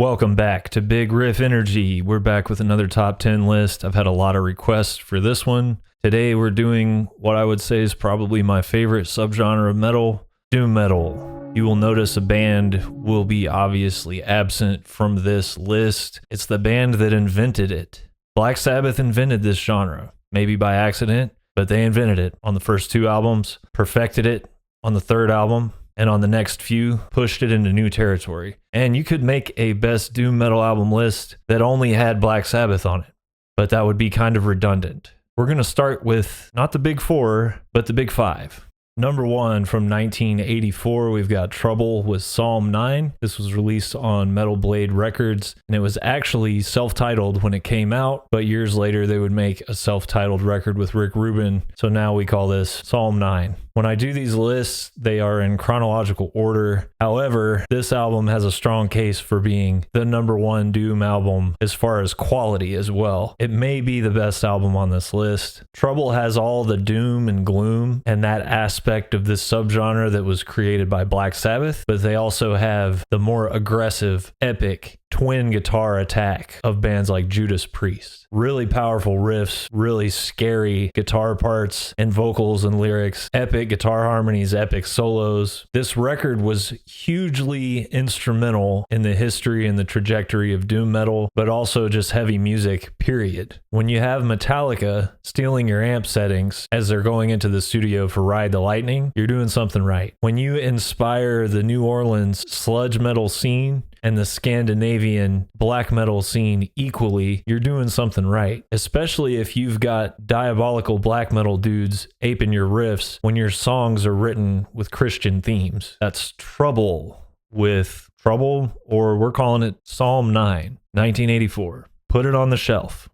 Welcome back to Big Riff Energy. We're back with another top 10 list. I've had a lot of requests for this one. Today we're doing what I would say is probably my favorite subgenre of metal, doom metal. You will notice a band will be obviously absent from this list. It's the band that invented it. Black Sabbath invented this genre, maybe by accident, but they invented it on the first two albums, perfected it on the third album, and on the next few, pushed it into new territory. And you could make a best doom metal album list that only had Black Sabbath on it, but that would be kind of redundant. We're going to start with not the big four, but the big five. Number one from 1984, we've got Trouble with Psalm 9. This was released on Metal Blade Records, and it was actually self-titled when it came out, but years later they would make a self-titled record with Rick Rubin, so now we call this Psalm 9. When I do these lists, they are in chronological order. However, this album has a strong case for being the number one doom album as far as quality as well. It may be the best album on this list. Trouble has all the doom and gloom and that aspect of this subgenre that was created by Black Sabbath, but they also have the more aggressive, epic, twin guitar attack of bands like Judas Priest. Really powerful riffs, really scary guitar parts and vocals and lyrics, epic guitar harmonies, epic solos. This record was hugely instrumental in the history and the trajectory of doom metal, but also just heavy music, period. When you have Metallica stealing your amp settings as they're going into the studio for Ride the Lightning, you're doing something right. When you inspire the New Orleans sludge metal scene and the Scandinavian black metal scene equally, you're doing something right. Especially if you've got diabolical black metal dudes aping your riffs when your songs are written with Christian themes. That's Trouble with Trouble, or we're calling it Psalm 9, 1984. Put it on the shelf.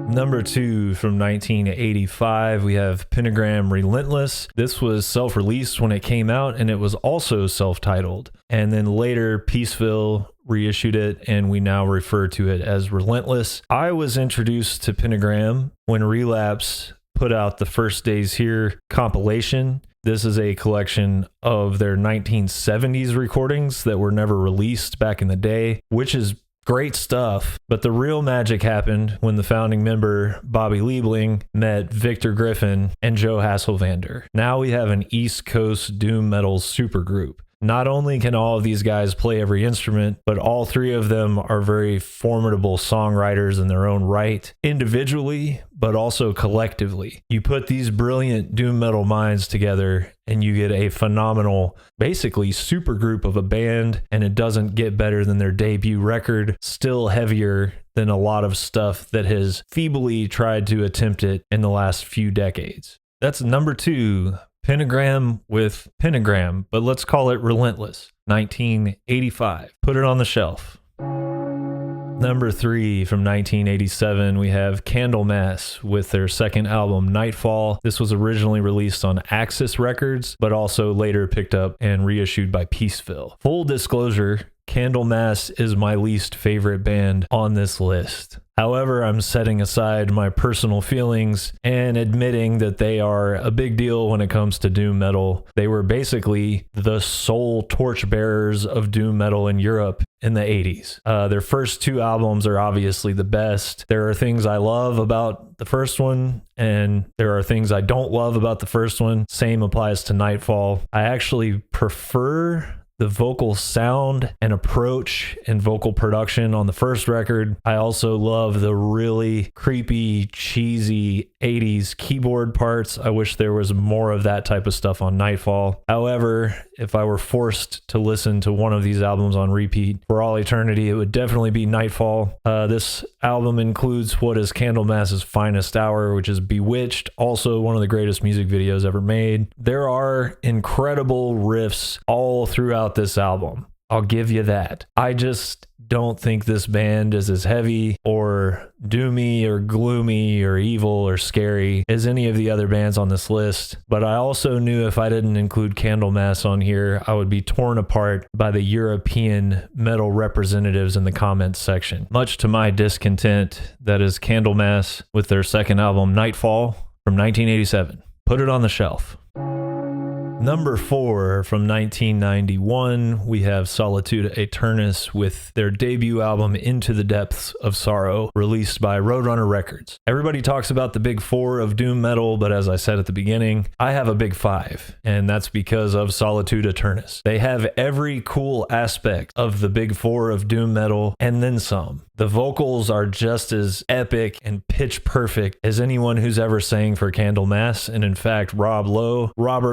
Number two from 1985, we have Pentagram Relentless. This was self-released when it came out, and it was also self-titled. And then later, Peaceville reissued it, and we now refer to it as Relentless. I was introduced to Pentagram when Relapse put out the First Days Here compilation. This is a collection of their 1970s recordings that were never released back in the day, which is great stuff, but the real magic happened when the founding member, Bobby Liebling, met Victor Griffin and Joe Hasselvander. Now we have an East Coast doom metal supergroup. Not only can all of these guys play every instrument, but all three of them are very formidable songwriters in their own right, individually, but also collectively. You put these brilliant doom metal minds together and you get a phenomenal, basically supergroup of a band, and it doesn't get better than their debut record, still heavier than a lot of stuff that has feebly tried to attempt it in the last few decades. That's number two. Pentagram with Pentagram, but let's call it Relentless, 1985. Put it on the shelf. Number three from 1987, we have Candlemass with their second album, Nightfall. This was originally released on Axis Records, but also later picked up and reissued by Peaceville. Full disclosure, Candlemass is my least favorite band on this list. However, I'm setting aside my personal feelings and admitting that they are a big deal when it comes to doom metal. They were basically the sole torchbearers of doom metal in Europe in the 80s. Their first two albums are obviously the best. There are things I love about the first one, and there are things I don't love about the first one. Same applies to Nightfall. I actually prefer the vocal sound and approach and vocal production on the first record. I also love the really creepy, cheesy 80s keyboard parts. I wish there was more of that type of stuff on Nightfall. However, if I were forced to listen to one of these albums on repeat for all eternity, it would definitely be Nightfall. This album includes what is Candlemass's finest hour, which is Bewitched, also one of the greatest music videos ever made. There are incredible riffs all throughout this album. I'll give you that. I just don't think this band is as heavy or doomy or gloomy or evil or scary as any of the other bands on this list. But I also knew if I didn't include Candlemass on here, I would be torn apart by the European metal representatives in the comments section. Much to my discontent, that is Candlemass with their second album, Nightfall, from 1987. Put it on the shelf. Number 4 from 1991, we have Solitude Aeternus with their debut album Into the Depths of Sorrow, released by Roadrunner Records. Everybody talks about the big 4 of doom metal, but as I said at the beginning, I have a big 5, and that's because of Solitude Aeternus. They have every cool aspect of the big 4 of doom metal and then some. The vocals are just as epic and pitch perfect as anyone who's ever sang for Candlemass, and in fact, Robert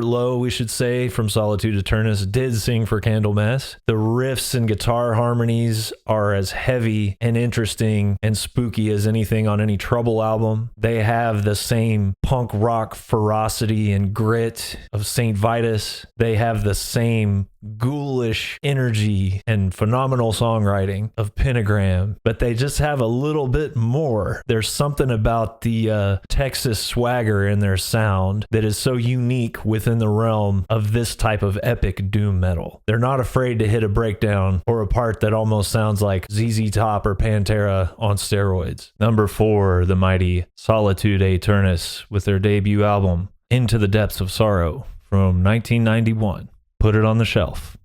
Lowe, we should say, from Solitude Aeternus, did sing for Candlemass. The riffs and guitar harmonies are as heavy and interesting and spooky as anything on any Trouble album. They have the same punk rock ferocity and grit of St. Vitas. They have the same ghoulish energy and phenomenal songwriting of Pentagram, but they just have a little bit more. There's something about the Texas swagger in their sound that is so unique within the realm of this type of epic doom metal. They're not afraid to hit a breakdown or a part that almost sounds like ZZ Top or Pantera on steroids. Number 4, the mighty Solitude Aeternus with their debut album Into the Depths of Sorrow from 1991. Put it on the shelf.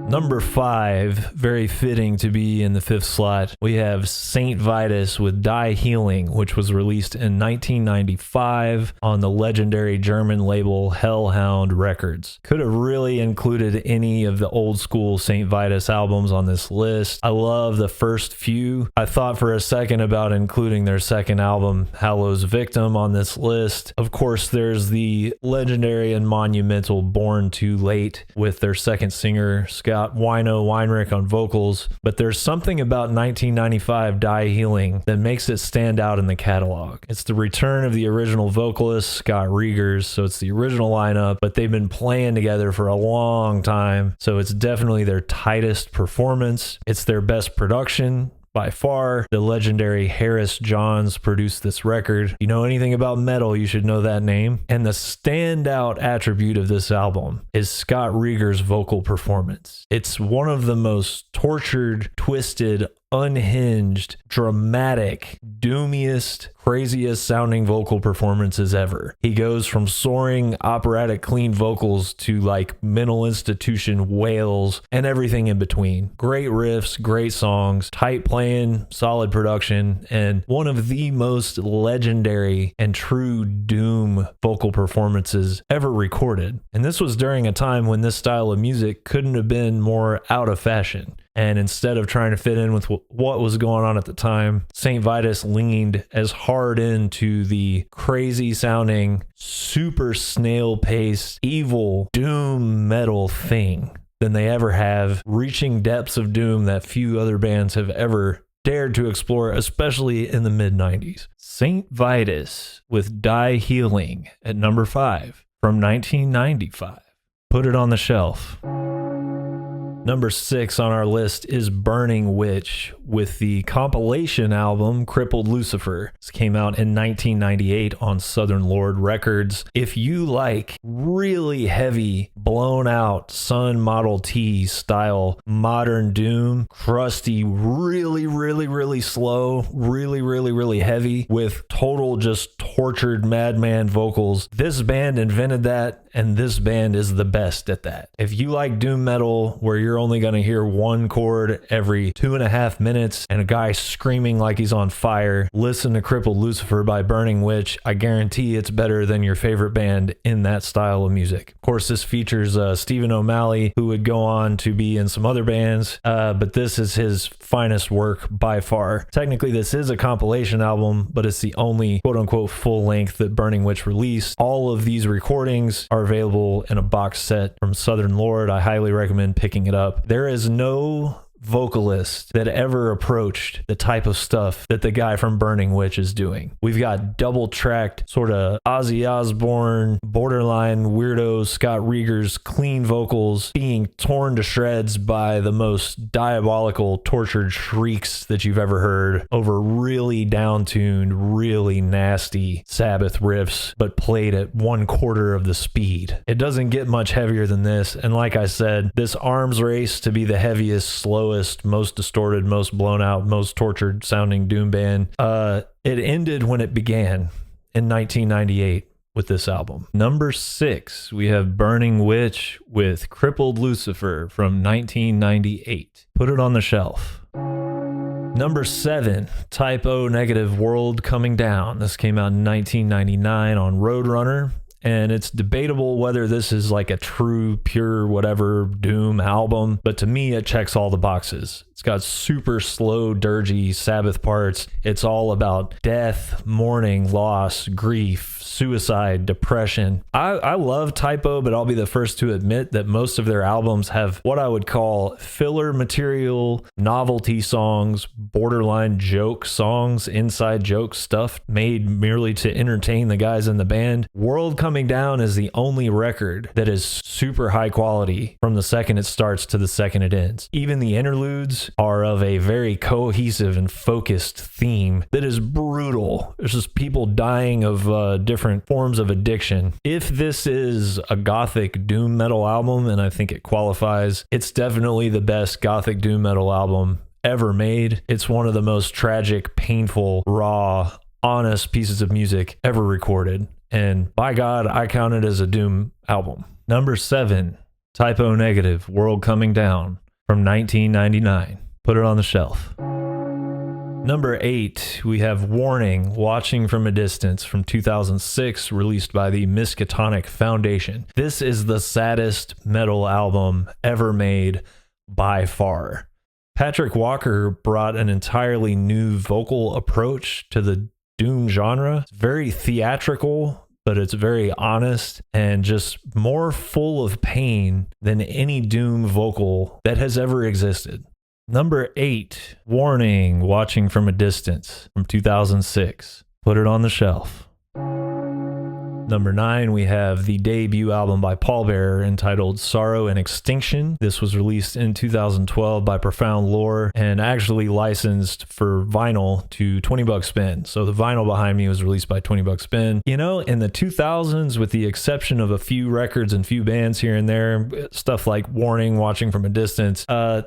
Number 5, very fitting to be in the 5th slot, we have St. Vitas with Die Healing, which was released in 1995 on the legendary German label Hellhound Records. Could have really included any of the old school St. Vitas albums on this list. I love the first few. I thought for a second about including their second album, Hallow's Victim, on this list. Of course, there's the legendary and monumental Born Too Late with their second singer, Scott Wino Weinrich on vocals, but there's something about 1995 Die Healing that makes it stand out in the catalog. It's the return of the original vocalist, Scott Riegers, so it's the original lineup, but they've been playing together for a long time, so it's definitely their tightest performance. It's their best production. By far, the legendary Harris Johns produced this record. You know anything about metal, you should know that name. And the standout attribute of this album is Scott Riegers' vocal performance. It's one of the most tortured, twisted, unhinged, dramatic, doomiest, craziest sounding vocal performances ever. He goes from soaring operatic clean vocals to like mental institution wails and everything in between. Great riffs, great songs, tight playing, solid production, and one of the most legendary and true doom vocal performances ever recorded. And this was during a time when this style of music couldn't have been more out of fashion. And instead of trying to fit in with what was going on at the time, St. Vitas leaned as hard into the crazy sounding, super snail paced, evil doom metal thing than they ever have, reaching depths of doom that few other bands have ever dared to explore, especially in the mid-90s. St. Vitas with Die Healing at number 5 from 1995. Put it on the shelf. Number 6 on our list is Burning Witch with the compilation album Crippled Lucifer. This came out in 1998 on Southern Lord Records. If you like really heavy, blown out Sun Model T style modern doom, crusty, really slow, really heavy with total just tortured madman vocals, this band invented that, and this band is the best at that. If you like doom metal where you're only going to hear one chord every 2.5 minutes and a guy screaming like he's on fire, listen to Crippled Lucifer by Burning Witch. I guarantee it's better than your favorite band in that style of music. Of course, this features Stephen O'Malley, who would go on to be in some other bands, but this is his finest work by far. Technically, this is a compilation album, but it's the only quote-unquote full length that Burning Witch released. All of these recordings are available in a box set from Southern Lord. I highly recommend picking it up. There is no vocalist that ever approached the type of stuff that the guy from Burning Witch is doing. We've got double-tracked, sort of Ozzy Osbourne, borderline weirdo Scott Riegers clean vocals being torn to shreds by the most diabolical, tortured shrieks that you've ever heard over really down-tuned, really nasty Sabbath riffs, but played at 1/4 of the speed. It doesn't get much heavier than this, and like I said, this arms race to be the heaviest, slowest, most distorted, most blown out, most tortured sounding doom band, it ended when it began in 1998. with this album. Number 6, we have Burning Witch with Crippled Lucifer from 1998. Put it on the shelf. Number 7, Typo Negative World Coming Down. This came out in 1999 on Roadrunner, and it's debatable whether this is like a true, pure, whatever Doom album, but to me, it checks all the boxes. It's got super slow, dirgy Sabbath parts. It's all about death, mourning, loss, grief, suicide, depression. I love Typo, but I'll be the first to admit that most of their albums have what I would call filler material, novelty songs, borderline joke songs, inside joke stuff made merely to entertain the guys in the band. World Coming Down is the only record that is super high quality from the second it starts to the second it ends. Even the interludes are of a very cohesive and focused theme that is brutal. There's just people dying of different forms of addiction. If this is a gothic doom metal album, and I think it qualifies, it's definitely the best gothic doom metal album ever made. It's one of the most tragic, painful, raw, honest pieces of music ever recorded. And by God, I count it as a doom album. Number 7, Typo Negative, World Coming Down from 1999. Put it on the shelf. Number 8, we have Warning, Watching from a Distance from 2006, released by the Miskatonic Foundation. This is the saddest metal album ever made by far. Patrick Walker brought an entirely new vocal approach to the doom genre. It's very theatrical, but it's very honest and just more full of pain than any doom vocal that has ever existed. Number 8, Warning, Watching from a Distance from 2006. Put it on the shelf. Number 9, we have the debut album by Pauleror entitled Sorrow and Extinction. This was released in 2012 by Profound Lore and actually licensed for vinyl to 20 Buck Spin. So the vinyl behind me was released by 20 Buck Spin. You know, in the 2000s, with the exception of a few records and few bands here and there, stuff like Warning, Watching from a Distance,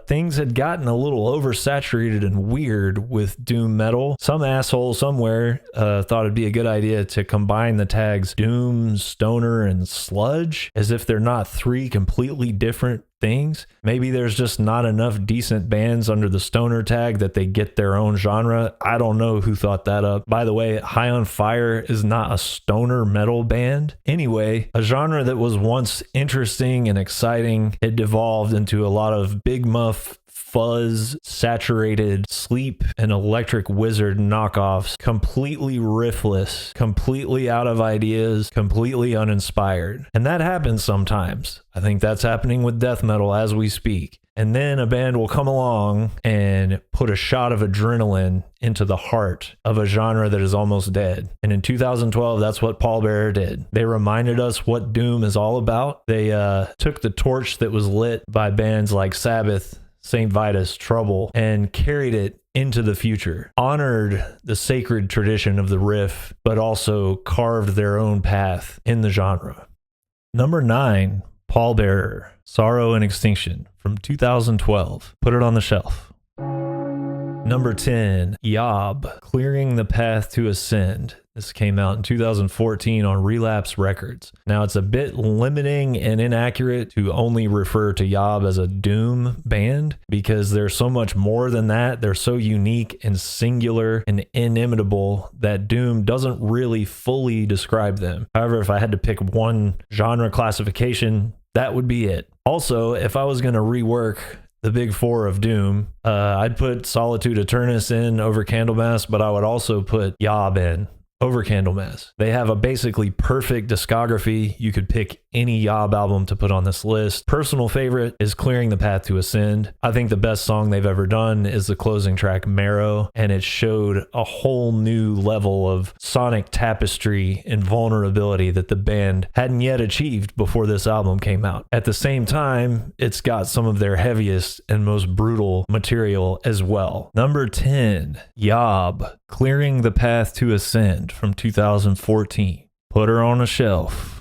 things had gotten a little oversaturated and weird with doom metal. Some asshole somewhere thought it'd be a good idea to combine the tags doom, stoner, and sludge as if they're not 3 completely different things. Maybe there's just not enough decent bands under the stoner tag that they get their own genre. I don't know who thought that up. By the way, High on Fire is not a stoner metal band. Anyway, a genre that was once interesting and exciting, it devolved into a lot of big muff, fuzz, saturated, sleep, and electric wizard knockoffs, completely riffless, completely out of ideas, completely uninspired. And that happens sometimes. I think that's happening with death metal as we speak. And then a band will come along and put a shot of adrenaline into the heart of a genre that is almost dead. And in 2012, that's what Pauleror did. They reminded us what doom is all about. They took the torch that was lit by bands like Sabbath, St. Vitas, Trouble, and carried it into the future, honored the sacred tradition of the riff, but also carved their own path in the genre. Number 9, Pauleror, Sorrow and Extinction from 2012. Put it on the shelf. Number 10, Yob, Clearing the Path to Ascend. This came out in 2014 on Relapse Records. Now, it's a bit limiting and inaccurate to only refer to Yob as a doom band because they're so much more than that. They're so unique and singular and inimitable that doom doesn't really fully describe them. However, if I had to pick one genre classification, that would be it. Also, if I was going to rework the big 4 of doom, I'd put Solitude Eternus in over Candlemass, but I would also put Yob in over Candlemass. They have a basically perfect discography. You could pick any Yob album to put on this list. Personal favorite is Clearing the Path to Ascend. I think the best song they've ever done is the closing track, Marrow, and it showed a whole new level of sonic tapestry and vulnerability that the band hadn't yet achieved before this album came out. At the same time, it's got some of their heaviest and most brutal material as well. Number 10, Yob, Clearing the Path to Ascend from 2014. Put her on a shelf.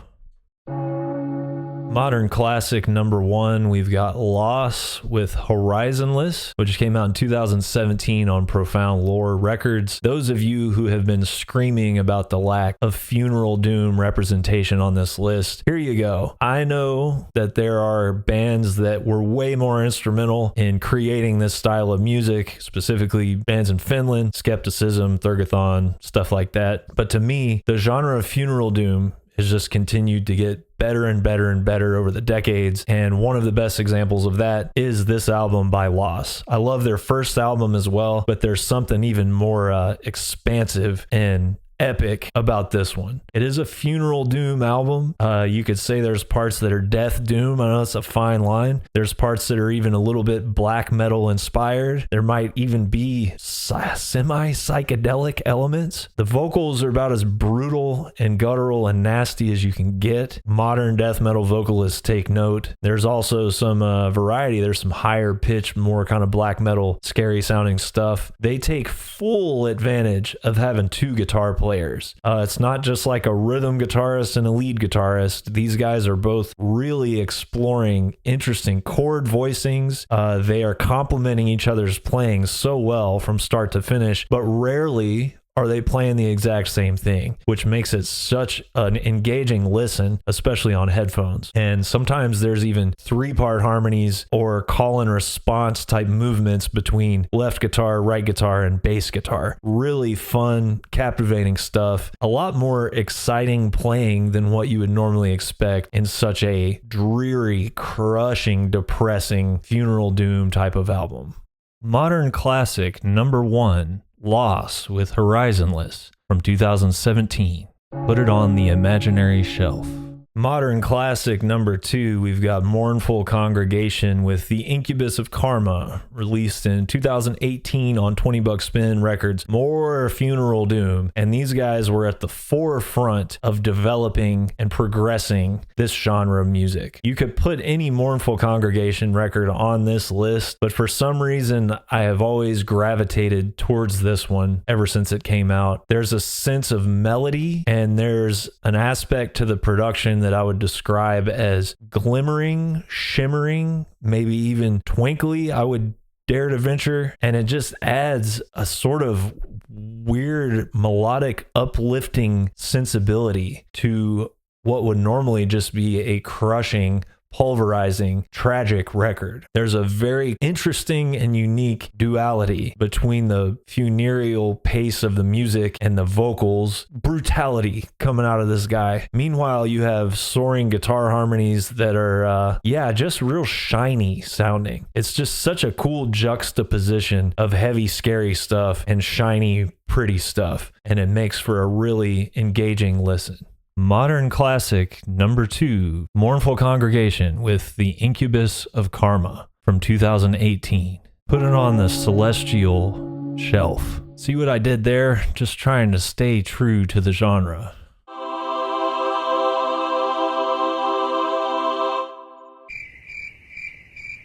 Modern classic number 1, we've got Loss with Horizonless, which came out in 2017 on Profound Lore Records. Those of you who have been screaming about the lack of funeral doom representation on this list, here you go. I know that there are bands that were way more instrumental in creating this style of music, specifically bands in Finland, Skepticism, Thurgathon, stuff like that. But to me, the genre of funeral doom has just continued to get better and better and better over the decades, and one of the best examples of that is this album by Loss. I love their first album as well, but there's something even more expansive and epic about this one. It is a funeral doom album. You could say there's parts that are death doom. I know that's a fine line. There's parts that are even a little bit black metal inspired. There might even be semi-psychedelic elements. The vocals are about as brutal and guttural and nasty as you can get. Modern death metal vocalists take note. There's also some variety. There's some higher pitched, more kind of black metal, scary sounding stuff. They take full advantage of having two guitar players. It's not just like a rhythm guitarist and a lead guitarist. These guys are both really exploring interesting chord voicings. They are complementing each other's playing so well from start to finish, but rarely are they playing the exact same thing, which makes it such an engaging listen, especially on headphones. And sometimes there's even 3-part harmonies or call and response type movements between left guitar, right guitar, and bass guitar. Really fun, captivating stuff. A lot more exciting playing than what you would normally expect in such a dreary, crushing, depressing funeral doom type of album. Modern classic number 1, Loss with Horizonless from 2017. Put it on the imaginary shelf. Modern classic number 2, we've got Mournful Congregation with The Incubus of Karma, released in 2018 on 20 Buck Spin Records. More funeral doom, and these guys were at the forefront of developing and progressing this genre of music. You could put any Mournful Congregation record on this list, but for some reason I have always gravitated towards this one ever since it came out. There's a sense of melody, and there's an aspect to the production that I would describe as glimmering, shimmering, maybe even twinkly, I would dare to venture. And it just adds a sort of weird, melodic, uplifting sensibility to what would normally just be a crushing, pulverizing, tragic record. There's a very interesting and unique duality between the funereal pace of the music and the vocals, brutality coming out of this guy. Meanwhile, you have soaring guitar harmonies that are, just real shiny sounding. It's just such a cool juxtaposition of heavy, scary stuff and shiny, pretty stuff, and it makes for a really engaging listen. Modern classic number 2, Mournful Congregation with The Incubus of Karma from 2018. Put it on the celestial shelf. See what I did there? Just trying to stay true to the genre.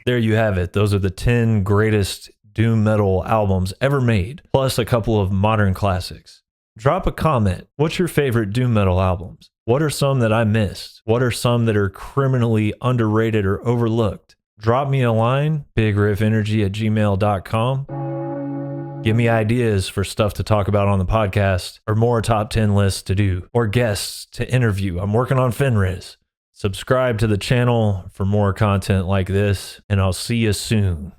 There you have it. Those are the 10 greatest doom metal albums ever made, plus a couple of modern classics. Drop a comment. What's your favorite doom metal albums? What are some that I missed? What are some that are criminally underrated or overlooked? Drop me a line, bigriffenergy@gmail.com. Give me ideas for stuff to talk about on the podcast, or more top 10 lists to do, or guests to interview. I'm working on Fenriz. Subscribe to the channel for more content like this, and I'll see you soon.